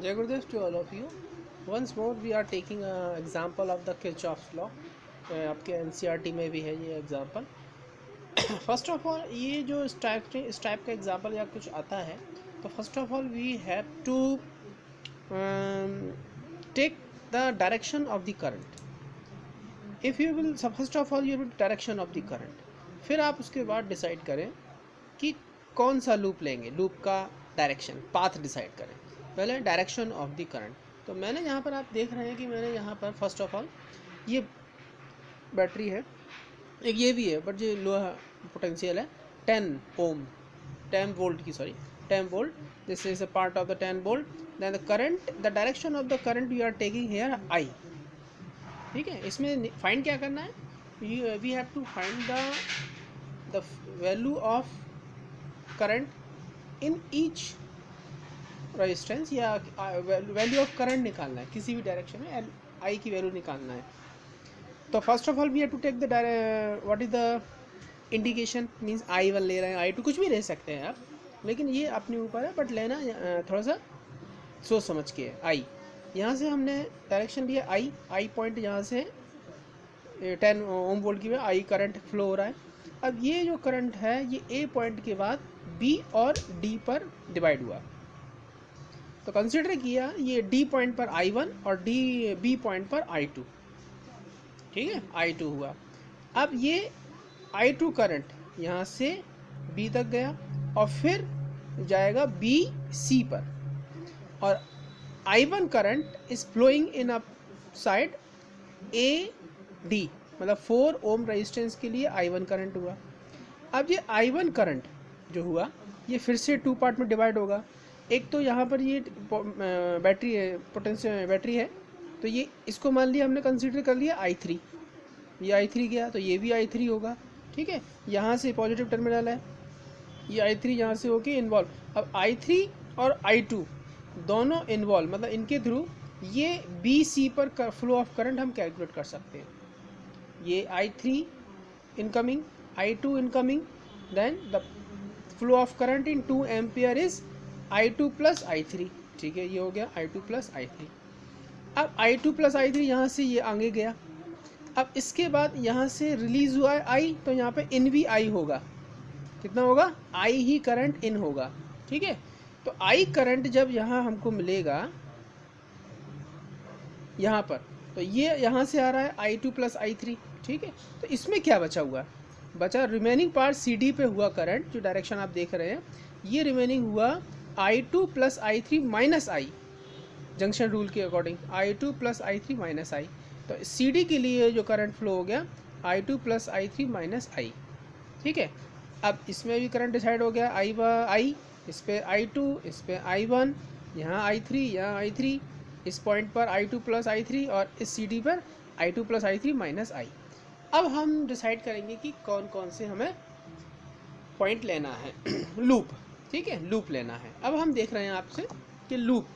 Jai Gurudev to all of you. Once more we are taking an example of the Kirchhoff's law. आपके NCERT में भी है ये example. First of all ये जो इस टाइप का एग्जाम्पल या कुछ आता है तो first of all we have to take the direction of the current. If you will first of all you will direction of the current, फिर आप उसके बाद डिसाइड करें कि कौन सा लूप लेंगे, लूप का डायरेक्शन पाथ डिसाइड करें. पहले डायरेक्शन ऑफ द करंट. तो मैंने यहाँ पर आप देख रहे हैं कि मैंने यहाँ पर फर्स्ट ऑफ ऑल ये बैटरी है, एक ये भी है बट जो लो पोटेंशियल है 10 वोल्ट की, 10 volt. This is a part of the 10 volt. Then the current, the direction of the current we are taking here I. ठीक है, इसमें फाइंड क्या करना है, we have to find the value of current in each resistance, या value of current निकालना है किसी भी डायरेक्शन में, आई की वैल्यू निकालना है. तो first of all we have to take the what is the indication, means I1 ले रहे हैं, I2 कुछ भी ले सकते हैं आप, लेकिन ये अपने ऊपर है, बट लेना थोड़ा सा सोच समझ के है. आई यहाँ से हमने डायरेक्शन लिया, आई पॉइंट यहाँ से 10 ओम वोल्ट की आई करंट फ्लो हो रहा है. अब ये जो करंट है ये ए पॉइंट के बाद बी और डी पर डिवाइड हुआ. तो कंसिडर किया ये डी पॉइंट पर I1 और बी पॉइंट पर I2. ठीक है, I2 हुआ. अब ये I2 करंट यहाँ से B तक गया और फिर जाएगा BC पर, और I1 current is flowing in a side AD, मतलब 4 ओम रेजिस्टेंस के लिए I1 करंट हुआ. अब ये I1 करंट जो हुआ ये फिर से 2 पार्ट में डिवाइड होगा. एक तो यहाँ पर ये बैटरी है, पोटेंशियल बैटरी है, तो ये इसको मान लिया हमने कंसीडर कर लिया I3. ये I3 गया तो ये भी I3 होगा. ठीक है, यहाँ से पॉजिटिव टर्मिनल है, ये I3 यहाँ से होके इन्वॉल्व. अब I3 और I2 दोनों इन्वॉल्व, मतलब इनके थ्रू ये BC पर फ्लो ऑफ करंट हम कैलकुलेट कर सकते हैं. ये I3 incoming, I2 incoming, then the flow of current in 2 ampere is I2 plus I3. ठीक है, ये हो गया I2 प्लस I3. अब I2 प्लस I3 यहाँ से ये आगे गया. अब इसके बाद यहाँ से रिलीज हुआ है I, तो यहाँ पे इन भी I होगा. कितना होगा, I ही करंट इन होगा. ठीक है, तो I करंट जब यहाँ हमको मिलेगा यहाँ पर, तो ये यहाँ से आ रहा है I2 प्लस I3. ठीक है, तो इसमें क्या बचा हुआ, बचा रिमेनिंग पार्ट CD पे हुआ करंट, जो डायरेक्शन आप देख रहे हैं, ये रिमेनिंग हुआ I2 plus I3 minus I, junction rule के according I2 plus I3 minus I. तो CD के लिए जो करंट फ्लो हो गया I2 plus I3 minus I. ठीक है, अब इसमें भी करंट डिसाइड हो गया, I, इस पे I2, इस पे I1, यहाँ I3, यहाँ I3, इस पॉइंट पर I2 प्लस I3 और इस CD पर I2 plus I3 minus I. अब हम डिसाइड करेंगे कि कौन कौन से हमें पॉइंट लेना है. लूप. ठीक है, लूप लेना है. अब हम देख रहे हैं आपसे कि लूप,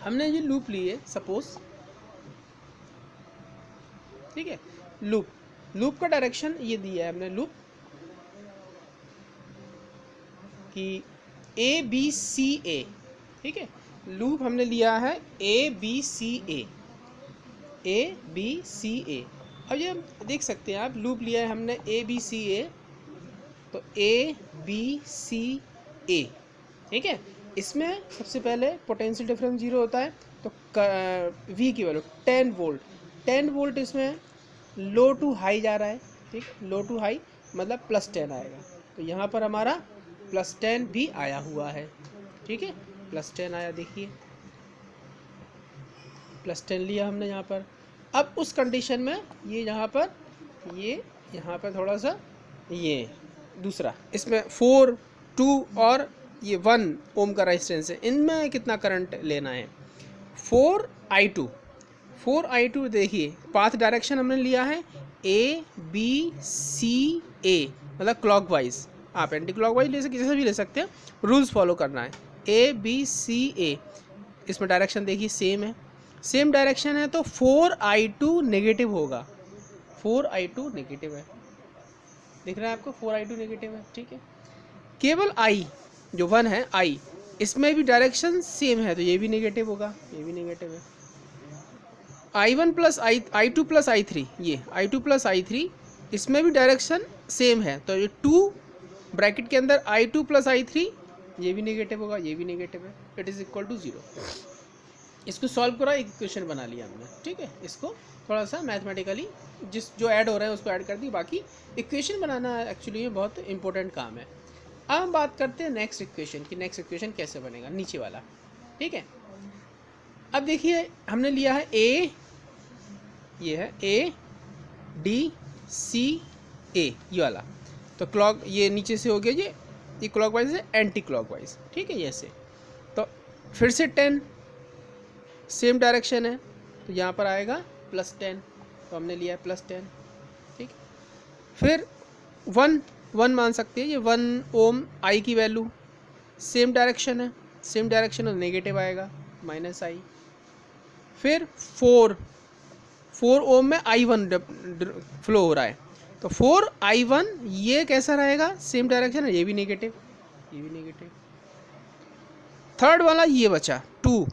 हमने ये लूप लिए सपोज. ठीक है, लूप का डायरेक्शन ये दिया है हमने, लूप कि ABCA. ठीक है, लूप हमने लिया है ABCA. अब ये देख सकते हैं आप, लूप लिया है हमने ABCA, तो ABCA. ठीक है, इसमें सबसे पहले पोटेंशियल डिफरेंस 0 होता है, तो V की वैल्यू 10 वोल्ट. 10 वोल्ट इसमें लो टू हाई जा रहा है. ठीक, लो टू हाई मतलब प्लस 10 आएगा. तो यहाँ पर हमारा प्लस 10 भी आया हुआ है. ठीक है, प्लस 10 आया, देखिए प्लस 10 लिया हमने यहाँ पर. अब उस कंडीशन में ये यहाँ पर थोड़ा सा ये दूसरा, इसमें 4, 2 और ये 1 ओम का रेजिस्टेंस है, इनमें कितना करंट लेना है, 4I2. देखिए पाथ डायरेक्शन हमने लिया है ABCA, मतलब क्लॉकवाइज. आप एंटी क्लॉकवाइज ले सकते, जैसे भी ले सकते हैं, रूल्स फॉलो करना है. ABCA, इसमें डायरेक्शन देखिए सेम है, सेम डायरेक्शन है, तो 4I2 नेगेटिव होगा. 4I2 नेगेटिव है, दिख रहा है आपको, 4I2 नेगेटिव है. ठीक है, केवल I जो 1 है I, इसमें भी डायरेक्शन सेम है तो ये भी नेगेटिव होगा, ये भी नेगेटिव है। I1 plus I2 plus I3, ये I2 प्लस I3 इसमें भी डायरेक्शन सेम है तो ये 2 ब्रैकेट के अंदर I2 प्लस I3 ये भी नेगेटिव होगा, ये भी नेगेटिव है, इट इज़ इक्वल टू 0। इसको सॉल्व करा, एक इक्वेशन बना लिया हमने, ठीक है। इसको थोड़ा सा मैथमेटिकली जो ऐड हो रहा है उसको ऐड कर दी, बाकी इक्वेशन बनाना एक्चुअली में बहुत इंपॉर्टेंट काम है। अब हम बात करते हैं नेक्स्ट इक्वेशन की, नेक्स्ट इक्वेशन कैसे बनेगा, नीचे वाला, ठीक है। अब देखिए हमने लिया है ए, ये है ए डी सी ए, ये वाला, तो क्लॉक ये नीचे से हो गया, ये क्लॉकवाइज है, एंटी क्लॉकवाइज, ठीक है, ये ऐसे। तो फिर से 10 सेम डायरेक्शन है तो यहाँ पर आएगा +10, तो हमने लिया है +10, ठीक। फिर 1 मान सकते हैं, ये 1 ओम आई की वैल्यू, सेम डायरेक्शन है, सेम डायरेक्शन और नेगेटिव आएगा -i। फिर 4 ओम में I1 फ्लो हो रहा है तो 4I1 ये कैसा रहेगा, सेम डायरेक्शन है, ये भी नेगेटिव, ये भी नेगेटिव। थर्ड वाला ये बचा 2,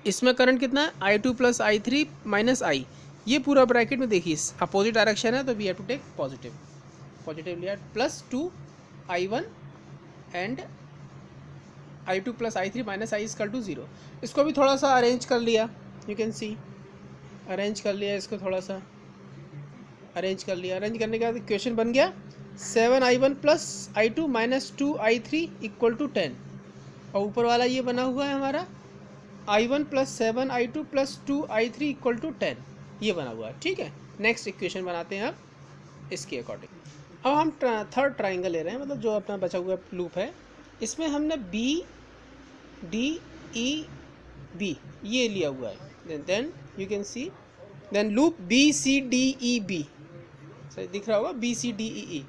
इसमें करंट कितना है, I2 plus I3 minus I, ये पूरा ब्रैकेट में देखिए अपोजिट डायरेक्शन है तो we have to take positive लिया, +2I1 and I2 plus I3 minus I equal to 0। इसको भी थोड़ा सा अरेंज कर लिया, यू कैन सी, अरेंज कर लिया इसको, थोड़ा सा अरेंज कर लिया। अरेंज करने के बाद इक्वेशन बन गया 7I1 plus I2 minus 2I3 equal to 10, और ऊपर वाला ये बना हुआ है हमारा I1 plus 7I2 plus 2I3 equal to 10, ये बना हुआ है, ठीक है। नेक्स्ट इक्वेशन बनाते हैं अब इसके अकॉर्डिंग। अब हम थर्ड ट्राइंगल ले रहे हैं, मतलब जो अपना बचा हुआ लूप है, इसमें हमने B D E B ये लिया हुआ है, then you can see, then loop B C D E B, सही दिख रहा होगा, B C D E E,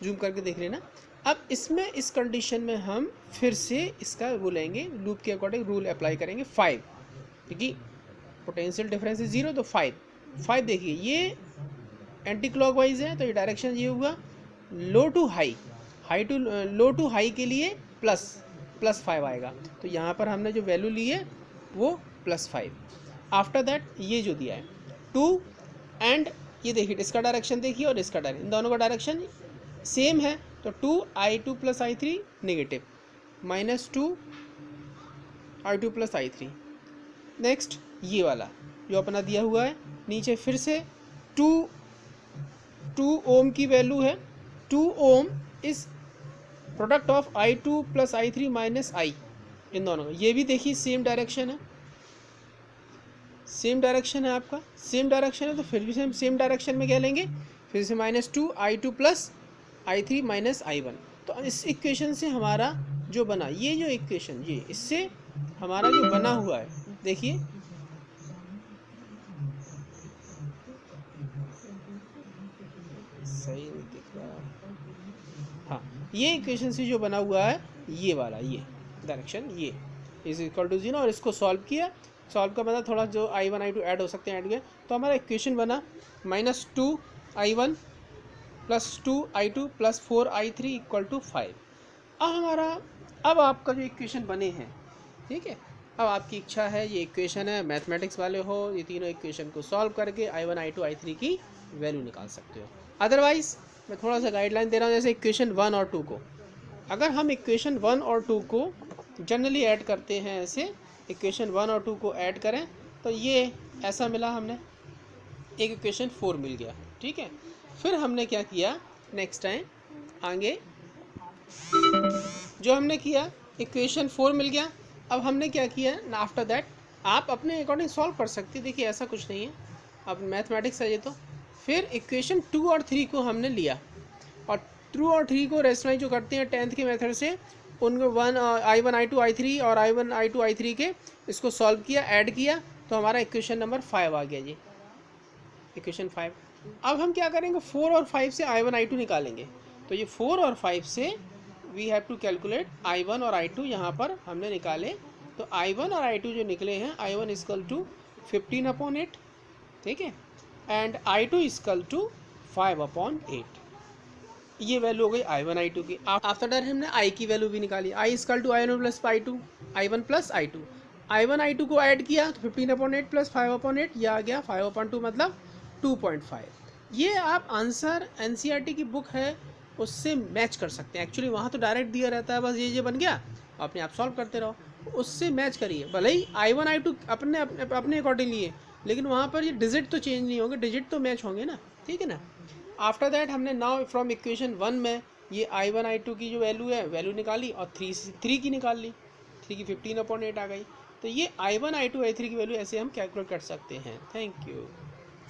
zoom करके देख लेना। अब इसमें इस कंडीशन में हम फिर से इसका वो लेंगे, लूप के अकॉर्डिंग रूल अप्लाई करेंगे 5, क्योंकि पोटेंशियल डिफरेंस इज 0 तो 5 देखिए ये एंटी क्लॉकवाइज है तो ये डायरेक्शन ये हुआ low to high, low to high के लिए +5 आएगा, तो यहाँ पर हमने जो वैल्यू ली है वो +5। आफ्टर दैट ये जो दिया है 2 एंड ये देखिए इसका डायरेक्शन देखिए और इसका डायरेक्शन, इन दोनों का डायरेक्शन सेम है तो 2I2 plus I3 negative, -2I2 plus I3। Next ये वाला जो अपना दिया हुआ है नीचे, फिर से 2 ओम की वैल्यू है, 2 ओम इस product of I2 plus I3 minus I, इन दोनों का ये भी देखिए सेम डायरेक्शन है, सेम डायरेक्शन है आपका, सेम डायरेक्शन है तो फिर भी सेम डायरेक्शन में क्या लेंगे, फिर से -2I2 plus I3 minus I1। तो इस इक्वेशन से हमारा जो बना, ये जो इक्वेशन ये इससे हमारा जो बना हुआ है देखिए, सही नहीं दिख रहा, हाँ, ये इक्वेशन से जो बना हुआ है ये वाला, ये डायरेक्शन ये इज इक्वल टू 0, और इसको सॉल्व किया, सॉल्व का मतलब थोड़ा जो I1 I2 ऐड हो सकते हैं ऐड किया, तो हमारा इक्वेशन बना -2I1 plus 2I2 plus 4I3 equal to 5। अब आपका जो इक्वेशन बने हैं, ठीक है, अब आपकी इच्छा है, ये इक्वेशन है, मैथमेटिक्स वाले हो, ये तीनों इक्वेशन को सॉल्व करके I1 I2 I3 की वैल्यू निकाल सकते हो। अदरवाइज मैं थोड़ा सा गाइडलाइन दे रहा हूँ, जैसे इक्वेशन 1 और 2 को, अगर हम इक्वेशन 1 और 2 को जनरली ऐड करते हैं, ऐसे इक्वेशन 1 और 2 को ऐड करें तो ये ऐसा मिला, हमने एक इक्वेशन 4 मिल गया, ठीक है। फिर हमने क्या किया, नेक्स्ट टाइम आगे जो हमने किया इक्वेशन 4 मिल गया, अब हमने क्या किया, आफ्टर दैट आप अपने अकॉर्डिंग सॉल्व कर सकते, देखिए ऐसा कुछ नहीं है, अब मैथमेटिक्स है ये तो। फिर इक्वेशन 2 और 3 को हमने लिया, और 2 और 3 को रेशनलाइज जो करते हैं 10th के मेथड से, उनको I1 I2 I3 और I1 I2 I3 के इसको सॉल्व किया, ऐड किया, तो हमारा इक्वेशन नंबर 5 आ गया जी, इक्वेशन 5। अब हम क्या करेंगे, 4 और 5 से I1 I2 निकालेंगे, तो ये 4 और 5 से we have to calculate I1 और I2, यहाँ पर हमने निकाले, तो I1 और I2 जो निकले हैं, I1 इक्वल टू 15/8, ठीक है, एंड I2 इक्वल टू 5/8। ये वैल्यू हो गई I1 I2 की। आफ्टर दैट हमने I की वैल्यू भी निकाली, I equal to I1 plus I2, I1 plus I2, I1 I2 को ऐड किया तो 15/8 प्लस 5/8, ये आ गया 5/2 मतलब 2.5। ये आप आंसर NCERT की बुक है उससे मैच कर सकते हैं। एक्चुअली वहाँ तो डायरेक्ट दिया रहता है, बस ये बन गया, अपने आप सॉल्व करते रहो, उससे मैच करिए। भले ही I1 I2 अपने अपने अकॉर्डिंग लिए, लेकिन वहाँ पर ये डिजिट तो चेंज नहीं होंगे, डिजिट तो मैच होंगे ना, ठीक है ना। आफ्टर दैट हमने नाउ फ्रॉम इक्वेशन 1 में ये I1 I2 की जो वैल्यू है वैल्यू निकाली और 3 की निकाल ली, 3 की 15/8 आ गई। तो ये I1 I2 I3 की वैल्यू ऐसे हम कैलकुलेट कर सकते हैं। Thank you.